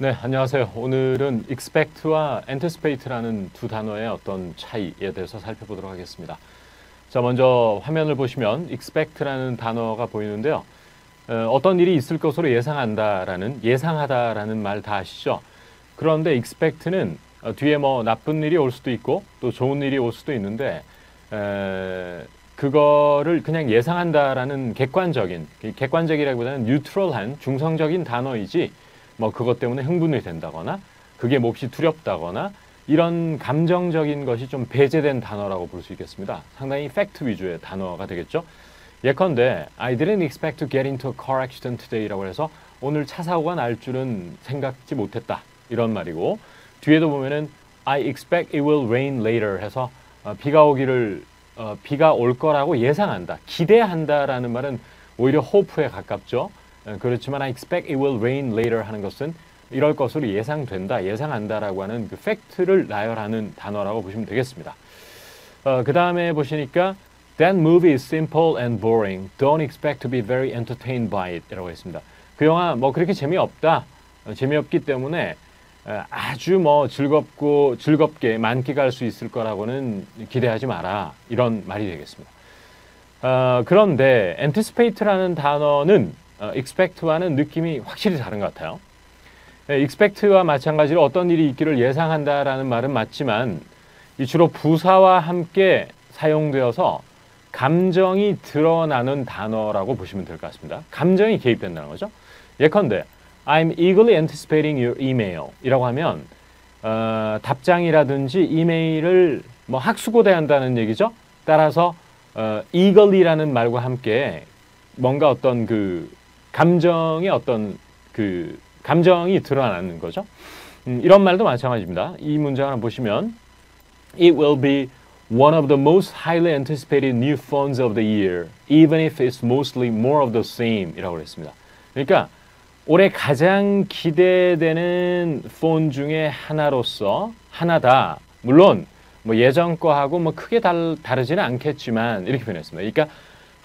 네, 안녕하세요. 오늘은 expect와 anticipate라는 두 단어의 어떤 차이에 대해서 살펴보도록 하겠습니다. 자, 먼저 화면을 보시면 expect라는 단어가 보이는데요. 어떤 일이 있을 것으로 예상한다라는, 예상하다라는 말 다 아시죠? 그런데 expect는 뒤에 뭐 나쁜 일이 올 수도 있고 또 좋은 일이 올 수도 있는데 그거를 그냥 예상한다라는 객관적이라기보다는 뉴트럴한 중성적인 단어이지 뭐 그것 때문에 흥분이 된다거나 그게 몹시 두렵다거나 이런 감정적인 것이 좀 배제된 단어라고 볼 수 있겠습니다. 상당히 팩트 위주의 단어가 되겠죠. 예컨대 I didn't expect to get into a car accident today라고 해서 오늘 차 사고가 날 줄은 생각지 못했다 이런 말이고, 뒤에도 보면은 I expect it will rain later 해서 비가 올 거라고 예상한다, 기대한다라는 말은 오히려 hope에 가깝죠. 그렇지만 I expect it will rain later 하는 것은 이럴 것으로 예상된다, 예상한다라고 하는 그 팩트를 나열하는 단어라고 보시면 되겠습니다. 그 다음에 보시니까 That movie is simple and boring. Don't expect to be very entertained by it 이라고 했습니다. 그 영화 뭐 그렇게 재미없기 때문에 아주 뭐 즐겁게 만끽할 수 있을 거라고는 기대하지 마라, 이런 말이 되겠습니다. 그런데 anticipate라는 단어는 expect와는 느낌이 확실히 다른 것 같아요. expect와 마찬가지로 어떤 일이 있기를 예상한다라는 말은 맞지만 주로 부사와 함께 사용되어서 감정이 드러나는 단어라고 보시면 될 것 같습니다. 감정이 개입된다는 거죠. 예컨대 I'm eagerly anticipating your email 이라고 하면 답장이라든지 이메일을 뭐 학수고대한다는 얘기죠. 따라서 eagerly라는 말과 함께 뭔가 어떤 감정이 드러나는 거죠. 이런 말도 마찬가지입니다. 이 문장을 한번 보시면 It will be one of the most highly anticipated new phones of the year, even if it's mostly more of the same 이라고 그랬습니다. 그러니까 올해 가장 기대되는 폰 중에 하나다. 물론 뭐 예전 거하고 뭐 크게 다르지는 않겠지만 이렇게 표현했습니다. 그러니까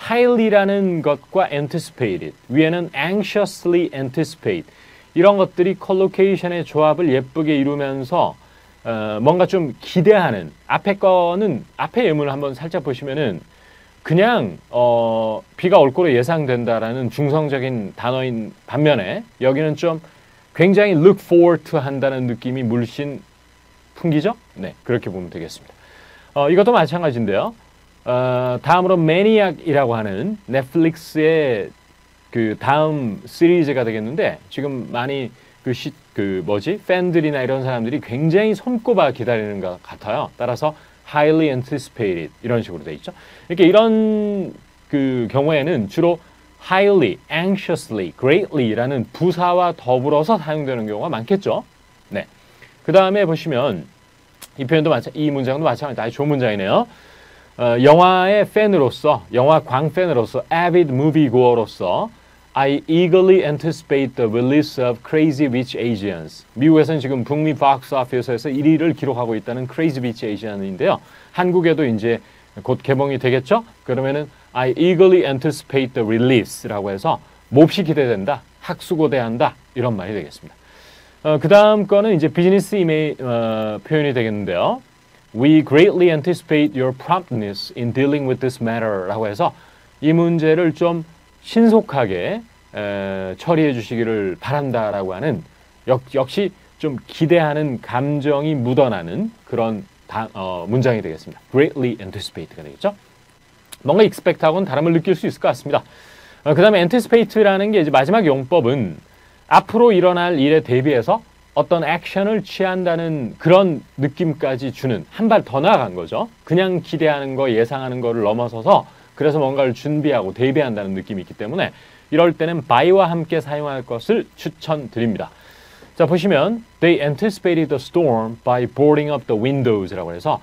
highly라는 것과 anticipated, 위에는 anxiously anticipate, 이런 것들이 컬로케이션의 조합을 예쁘게 이루면서 뭔가 좀 기대하는, 앞에 예문을 한번 살짝 보시면은 그냥 비가 올 거로 예상된다라는 중성적인 단어인 반면에 여기는 좀 굉장히 look forward to 한다는 느낌이 물씬 풍기죠? 네, 그렇게 보면 되겠습니다. 이것도 마찬가지인데요. 다음으로 매니악이라고 하는 넷플릭스의 그 다음 시리즈가 되겠는데, 지금 많이 팬들이나 이런 사람들이 굉장히 손꼽아 기다리는 것 같아요. 따라서 highly anticipated 이런 식으로 돼 있죠. 이렇게 이런 경우에는 주로 highly, anxiously, greatly라는 부사와 더불어서 사용되는 경우가 많겠죠. 네. 그 다음에 보시면 이 문장도 마찬가지다. 아주 좋은 문장이네요. 영화 광팬으로서, avid moviegoer로서 I eagerly anticipate the release of Crazy Rich Asians. 미국에서는 지금 북미 박스 오피스에서 1위를 기록하고 있다는 Crazy Rich Asians인데요. 한국에도 이제 곧 개봉이 되겠죠? 그러면은 I eagerly anticipate the release라고 해서 몹시 기대된다, 학수고대한다, 이런 말이 되겠습니다. 그 다음 거는 이제 비즈니스 표현이 되겠는데요. We greatly anticipate your promptness in dealing with this matter라고 해서 이 문제를 좀 신속하게 처리해 주시기를 바란다라고 하는, 역시 좀 기대하는 감정이 묻어나는 그런 문장이 되겠습니다. Greatly anticipate가 되겠죠. 뭔가 expect하고는 다름을 느낄 수 있을 것 같습니다. 그 다음에 anticipate라는 게 이제 마지막 용법은 앞으로 일어날 일에 대비해서 어떤 액션을 취한다는 그런 느낌까지 주는, 한 발 더 나아간 거죠. 그냥 기대하는 거, 예상하는 거를 넘어서서 그래서 뭔가를 준비하고 대비한다는 느낌이 있기 때문에 이럴 때는 by와 함께 사용할 것을 추천드립니다. 자, 보시면 They anticipated the storm by boarding up the windows라고 해서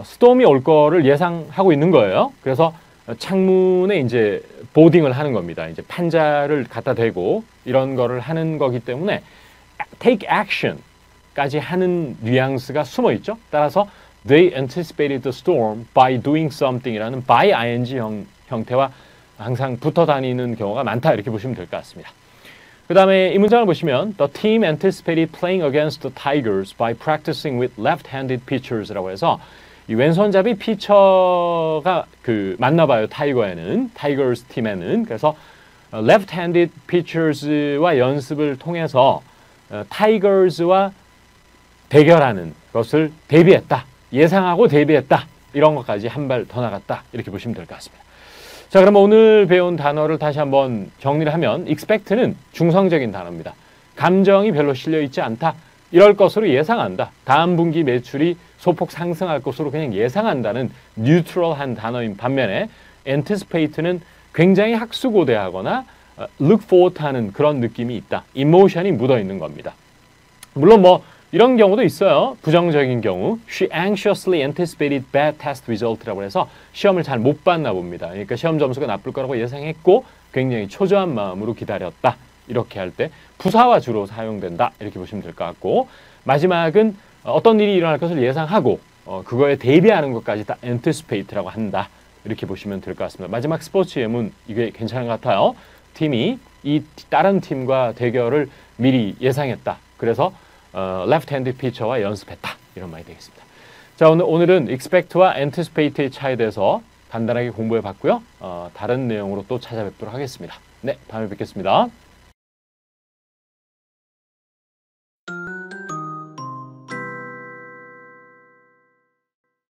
스톰이 올 거를 예상하고 있는 거예요. 그래서 창문에 이제 보딩을 하는 겁니다. 이제 판자를 갖다 대고 이런 거를 하는 거기 때문에 take action까지 하는 뉘앙스가 숨어 있죠. 따라서 They anticipated the storm by doing something이라는 by ing 형태와 항상 붙어 다니는 경우가 많다, 이렇게 보시면 될 것 같습니다. 그 다음에 이 문장을 보시면 The team anticipated playing against the Tigers by practicing with left-handed pitchers라고 해서 이 왼손잡이 피처가 맞나 봐요. 타이거스 팀에는. 그래서 left-handed pitchers와 연습을 통해서 타이거스와 대결하는 것을 대비했다. 예상하고 대비했다. 이런 것까지 한 발 더 나갔다. 이렇게 보시면 될 것 같습니다. 자, 그럼 오늘 배운 단어를 다시 한번 정리를 하면 expect는 중성적인 단어입니다. 감정이 별로 실려 있지 않다. 이럴 것으로 예상한다. 다음 분기 매출이 소폭 상승할 것으로 그냥 예상한다는 뉴트럴한 단어인 반면에 anticipate는 굉장히 학수고대하거나 look forward 하는 그런 느낌이 있다. 이모션이 묻어 있는 겁니다. 물론 이런 경우도 있어요. 부정적인 경우. She anxiously anticipated bad test result라고 해서 시험을 잘 못 봤나 봅니다. 그러니까 시험 점수가 나쁠 거라고 예상했고 굉장히 초조한 마음으로 기다렸다. 이렇게 할 때 부사와 주로 사용된다. 이렇게 보시면 될 것 같고 마지막은 어떤 일이 일어날 것을 예상하고 그거에 대비하는 것까지 다 anticipate라고 한다. 이렇게 보시면 될 것 같습니다. 마지막 스포츠 예문 이게 괜찮은 것 같아요. 팀이 이 다른 팀과 대결을 미리 예상했다. 그래서 left-handed pitcher와 연습했다. 이런 말이 되겠습니다. 자, 오늘은 expect와 anticipate의 차이에 대해서 간단하게 공부해 봤고요. 다른 내용으로 또 찾아뵙도록 하겠습니다. 네, 다음에 뵙겠습니다.